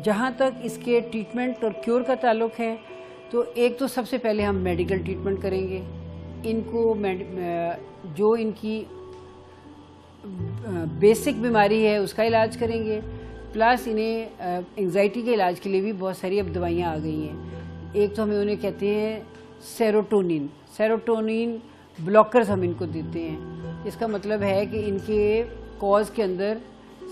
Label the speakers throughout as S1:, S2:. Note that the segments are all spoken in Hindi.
S1: जहाँ तक इसके ट्रीटमेंट और क्योर का ताल्लुक है, तो एक तो सबसे पहले हम मेडिकल ट्रीटमेंट करेंगे। इनको जो इनकी बेसिक बीमारी है उसका इलाज करेंगे, प्लस इन्हें एंग्जाइटी के इलाज के लिए भी बहुत सारी अब दवाइयाँ आ गई हैं। एक तो हमें उन्हें कहते हैं सेरोटोनिन ब्लॉकर्स हम इनको देते हैं। इसका मतलब है कि इनके कॉज के अंदर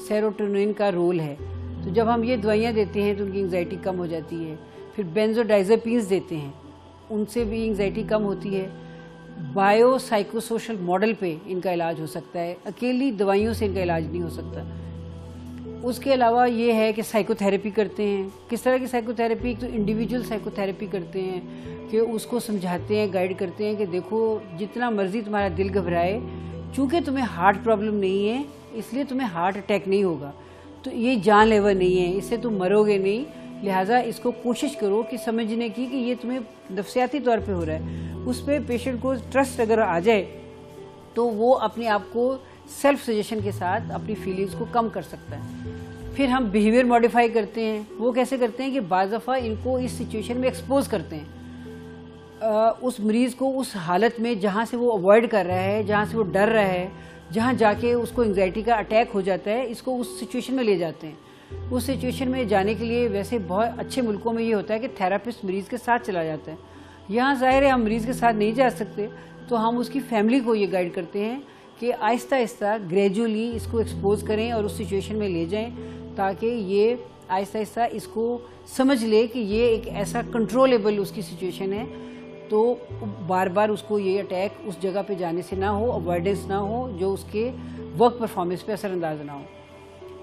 S1: सेरोटोनिन का रोल है। तो जब हम ये दवाइयाँ देते हैं तो उनकी एंग्जाइटी कम हो जाती है। फिर बेंजोडाइज़ेपिन्स देते हैं, उनसे भी एंग्जाइटी कम होती है। बायो साइकोसोशल मॉडल पे इनका इलाज हो सकता है, अकेली दवाइयों से इनका इलाज नहीं हो सकता। उसके अलावा ये है कि साइकोथेरेपी करते हैं। किस तरह की साइकोथेरेपी? तो इंडिविजुअल साइकोथेरेपी करते हैं कि उसको समझाते हैं, गाइड करते हैं कि देखो जितना मर्जी तुम्हारा दिल घबराए, चूँकि तुम्हें हार्ट प्रॉब्लम नहीं है इसलिए तुम्हें हार्ट अटैक नहीं होगा, तो ये जानलेवा नहीं है, इससे तुम मरोगे नहीं। लिहाजा इसको कोशिश करो कि समझने की कि ये तुम्हें नफसियाती तौर पे हो रहा है। उस पर पेशेंट को ट्रस्ट अगर आ जाए तो वो अपने आप को सेल्फ सजेशन के साथ अपनी फीलिंग्स को कम कर सकता है। फिर हम बिहेवियर मॉडिफाई करते हैं। वो कैसे करते हैं कि बाज़ दफ़ा इनको इस सिचुएशन में एक्सपोज करते हैं, उस मरीज़ को उस हालत में जहाँ से वो अवॉइड कर रहा है, जहाँ से वो डर रहा है, जहाँ जाके उसको एंग्जाइटी का अटैक हो जाता है, इसको उस सिचुएशन में ले जाते हैं। उस सिचुएशन में जाने के लिए वैसे बहुत अच्छे मुल्कों में ये होता है कि थेरापिस्ट मरीज़ के साथ चला जाता है। यहाँ ज़ाहिर है हम मरीज़ के साथ नहीं जा सकते, तो हम उसकी फैमिली को ये गाइड करते हैं कि आहिस्ता आहिस्ता ग्रेजुअली इसको एक्सपोज करें और उस सिचुएशन में ले जाएं, ताकि ये आहिस्ता आहिस्ता इसको समझ ले कि ये एक ऐसा कंट्रोलेबल उसकी सिचुएशन है, तो बार बार उसको ये अटैक उस जगह पे जाने से ना हो, अवॉइडेंस ना हो, जो उसके वर्क परफॉर्मेंस पे असरअंदाज ना हो।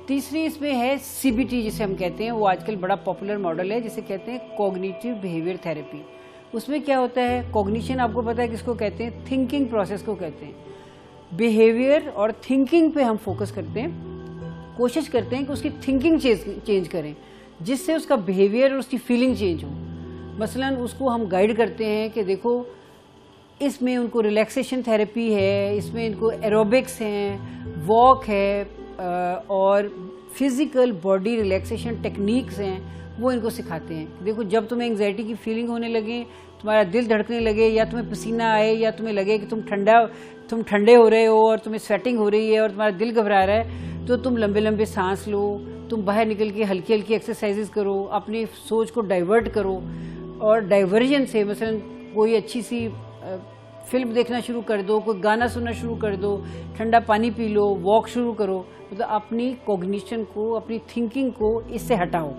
S1: तीसरी इसमें है CBT जिसे हम कहते हैं, वो आजकल बड़ा पॉपुलर मॉडल है, जिसे कहते हैं कॉग्निटिव बिहेवियर थेरेपी। उसमें क्या होता है, कॉग्निशन आपको पता है किसको कहते हैं? थिंकिंग प्रोसेस को कहते हैं। बिहेवियर और थिंकिंग पे हम फोकस करते हैं, कोशिश करते हैं कि उसकी थिंकिंग चेंज करें, जिससे उसका बिहेवियर और उसकी फीलिंग चेंज हो। मसलन उसको हम गाइड करते हैं कि देखो इसमें उनको रिलैक्सेशन थेरेपी है, इसमें इनको एरोबिक्स हैं, वॉक है, और फिज़िकल बॉडी रिलैक्सेशन टेक्निक्स हैं, वो इनको सिखाते हैं। देखो जब तुम्हें एंग्जाइटी की फीलिंग होने लगे, तुम्हारा दिल धड़कने लगे, या तुम्हें पसीना आए, या तुम्हें लगे कि तुम ठंडे हो रहे हो और तुम्हें स्वेटिंग हो रही है और तुम्हारा दिल घबरा रहा है, तो तुम लंबे लंबे सांस लो, तुम बाहर निकल के हल्की हल्की एक्सरसाइजेज करो, अपनी सोच को डाइवर्ट करो। और डाइवर्जन से मसलन कोई अच्छी सी फिल्म देखना शुरू कर दो, कोई गाना सुनना शुरू कर दो, ठंडा पानी पी लो, वॉक शुरू करो। मतलब अपनी कॉग्निशन को, अपनी थिंकिंग को इससे हटाओ,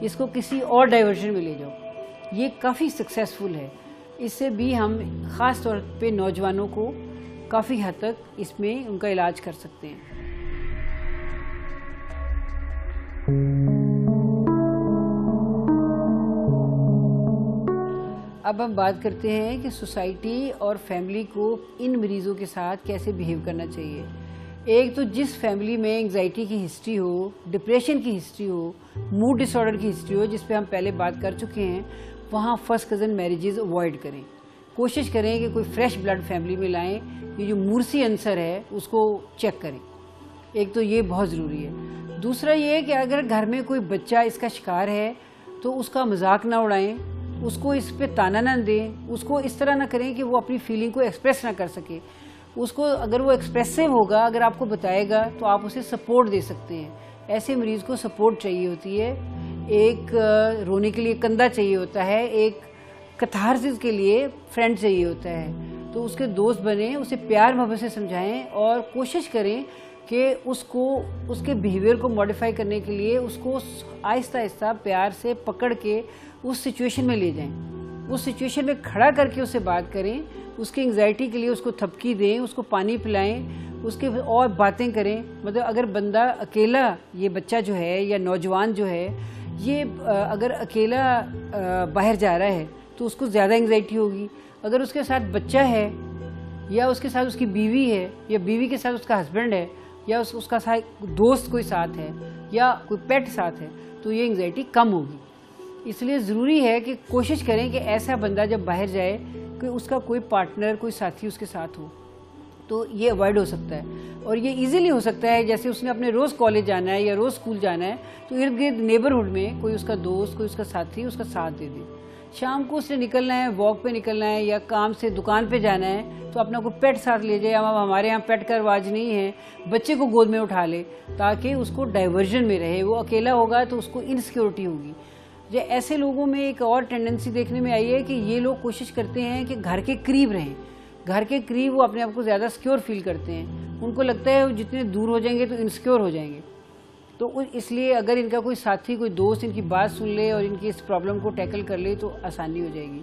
S1: इसको किसी और डाइवर्जन में ले जाओ। ये काफ़ी सक्सेसफुल है। इससे भी हम ख़ास तौर पे नौजवानों को काफ़ी हद तक इसमें उनका इलाज कर सकते हैं। अब हम बात करते हैं कि सोसाइटी और फैमिली को इन मरीज़ों के साथ कैसे बिहेव करना चाहिए। एक तो जिस फैमिली में एंग्जाइटी की हिस्ट्री हो, डिप्रेशन की हिस्ट्री हो, मूड डिसऑर्डर की हिस्ट्री हो, जिस पे हम पहले बात कर चुके हैं, वहाँ फर्स्ट कज़न मैरिजेज़ अवॉइड करें। कोशिश करें कि कोई फ्रेश ब्लड फैमिली में लाएं। ये जो मूर्सी आंसर है उसको चेक करें। एक तो ये बहुत ज़रूरी है। दूसरा ये है कि अगर घर में कोई बच्चा इसका शिकार है तो उसका मजाक ना उड़ाएं, उसको इस पे ताना ना दें, उसको इस तरह ना करें कि वो अपनी फीलिंग को एक्सप्रेस ना कर सके। उसको अगर वो एक्सप्रेसिव होगा, अगर आपको बताएगा, तो आप उसे सपोर्ट दे सकते हैं। ऐसे मरीज़ को सपोर्ट चाहिए होती है, एक रोने के लिए कंधा चाहिए होता है, एक कैथारसिस के लिए फ्रेंड चाहिए होता है। तो उसके दोस्त बने, उसे प्यार मोहब्बत से समझाएं और कोशिश करें कि उसको उसके बिहेवियर को मॉडिफाई करने के लिए उसको आहिस्ता आहिस्ता प्यार से पकड़ के उस सिचुएशन में ले जाएं, उस सिचुएशन में खड़ा करके उससे बात करें, उसकी एंग्जाइटी के लिए उसको थपकी दें, उसको पानी पिलाएं, उसके और बातें करें। मतलब अगर बंदा अकेला, ये बच्चा जो है या नौजवान जो है, ये अगर अकेला बाहर जा रहा है तो उसको ज़्यादा एंग्जाइटी होगी। अगर उसके साथ बच्चा है या उसके साथ उसकी बीवी है या बीवी के साथ उसका हस्बैंड है या उसका साथ दोस्त कोई साथ है या कोई पेट साथ है, तो ये एंग्जाइटी कम होगी। इसलिए ज़रूरी है कि कोशिश करें कि ऐसा बंदा जब बाहर जाए कि उसका कोई पार्टनर, कोई साथी उसके साथ हो। तो ये अवॉइड हो सकता है। और ये इजीली हो सकता है, जैसे उसने अपने रोज़ कॉलेज जाना है या रोज़ स्कूल जाना है, तो इर्द गिर्द नेबरहुड में कोई उसका दोस्त, कोई उसका साथी उसका साथ दे दे। शाम को उसने निकलना है, वॉक पे निकलना है या काम से दुकान पे जाना है, तो अपना कोई पेट साथ ले जाए। अब हमारे यहाँ पेट का रिवाज नहीं है, बच्चे को गोद में उठा ले ताकि उसको डाइवर्जन में रहे। वो अकेला होगा तो उसको इनसिक्योरिटी होगी। जो ऐसे लोगों में एक और टेंडेंसी देखने में आई है कि ये लोग कोशिश करते हैं कि घर के करीब रहें। घर के करीब वो अपने आप को ज़्यादा सिक्योर फील करते हैं। उनको लगता है वो जितने दूर हो जाएंगे तो इनसिक्योर हो जाएंगे। तो इसलिए अगर इनका कोई साथी, कोई दोस्त इनकी बात सुन ले और इनकी इस प्रॉब्लम को टैकल कर ले तो आसानी हो जाएगी।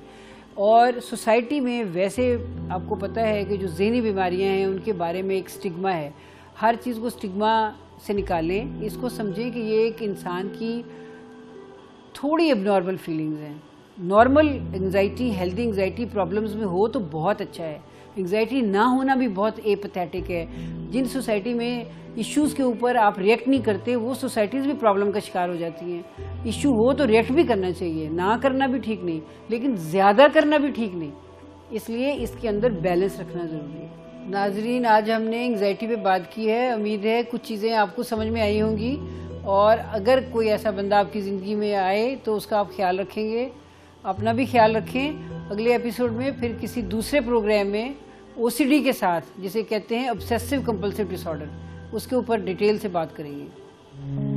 S1: और सोसाइटी में वैसे आपको पता है कि जो ज़हनी बीमारियां हैं उनके बारे में एक स्टिग्मा है। हर चीज़ को स्टिग्मा से निकालें, इसको समझें कि ये एक इंसान की थोड़ी एबनॉर्मल फीलिंग्स हैं। Normal anxiety, healthy anxiety problems में हो तो बहुत अच्छा है। एंग्जाइटी ना होना भी बहुत एपैथेटिक है। जिन सोसाइटी में इश्यूज़ के ऊपर आप रिएक्ट नहीं करते, वो सोसाइटीज़ भी प्रॉब्लम का शिकार हो जाती हैं। इशू हो तो रिएक्ट भी करना चाहिए, ना करना भी ठीक नहीं, लेकिन ज़्यादा करना भी ठीक नहीं। इसलिए इसके अंदर बैलेंस रखना ज़रूरी है। नाजरीन, आज हमने एंग्जाइटी पे बात की है। उम्मीद है कुछ चीज़ें आपको समझ में आई होंगी, और अगर कोई ऐसा बंदा आपकी ज़िंदगी में आए तो उसका आप ख्याल रखेंगे। अपना भी ख्याल रखें। अगले एपिसोड में फिर किसी दूसरे प्रोग्राम में OCD के साथ, जिसे कहते हैं ऑब्सेसिव कंपल्सिव डिसऑर्डर, उसके ऊपर डिटेल से बात करेंगे।